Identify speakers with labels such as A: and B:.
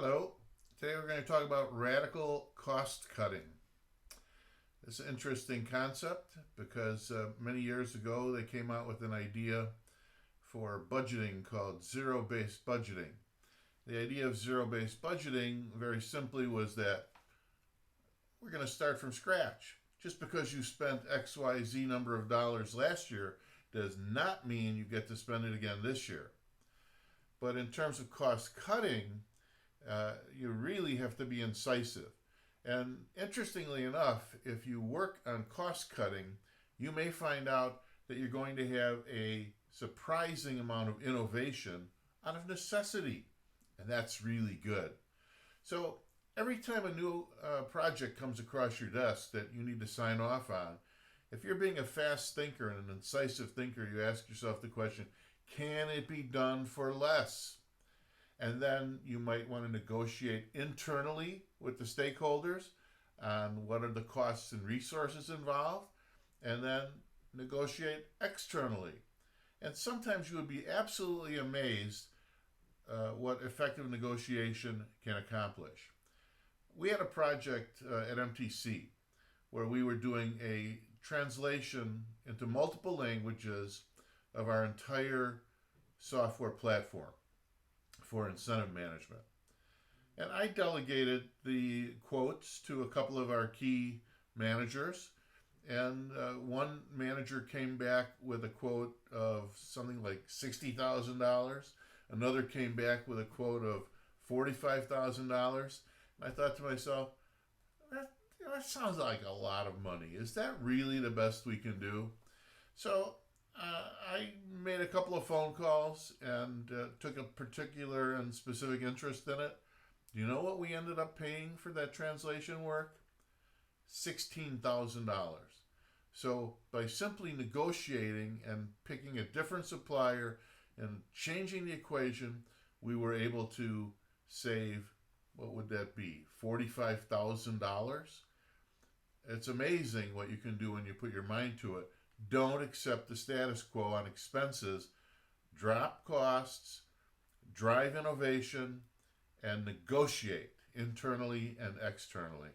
A: Hello. Today we're going to talk about radical cost cutting. It's an interesting concept because many years ago they came out with an idea for budgeting called zero based budgeting. The idea of zero based budgeting, very simply, was that we're going to start from scratch. Just because you spent XYZ number of dollars last year does not mean you get to spend it again this year. But in terms of cost cutting, you really have to be incisive. And interestingly enough, if you work on cost cutting, you may find out that you're going to have a surprising amount of innovation out of necessity. And that's really good. So every time a new project comes across your desk that you need to sign off on, if you're being a fast thinker and an incisive thinker, you ask yourself the question, can it be done for less? And then you might want to negotiate internally with the stakeholders on what are the costs and resources involved, and then negotiate externally. And sometimes you would be absolutely amazed what effective negotiation can accomplish. We had a project at MTC where we were doing a translation into multiple languages of our entire software platform for incentive management. And I delegated the quotes to a couple of our key managers. And one manager came back with a quote of something like $60,000. Another came back with a quote of $45,000. And I thought to myself, that sounds like a lot of money. Is that really the best we can do? So I made a couple of phone calls and took a particular and specific interest in it. Do you know what we ended up paying for that translation work? $16,000. So by simply negotiating and picking a different supplier and changing the equation, we were able to save, what would that be, $45,000? It's amazing what you can do when you put your mind to it. Don't accept the status quo on expenses. Drop costs, drive innovation, and negotiate internally and externally.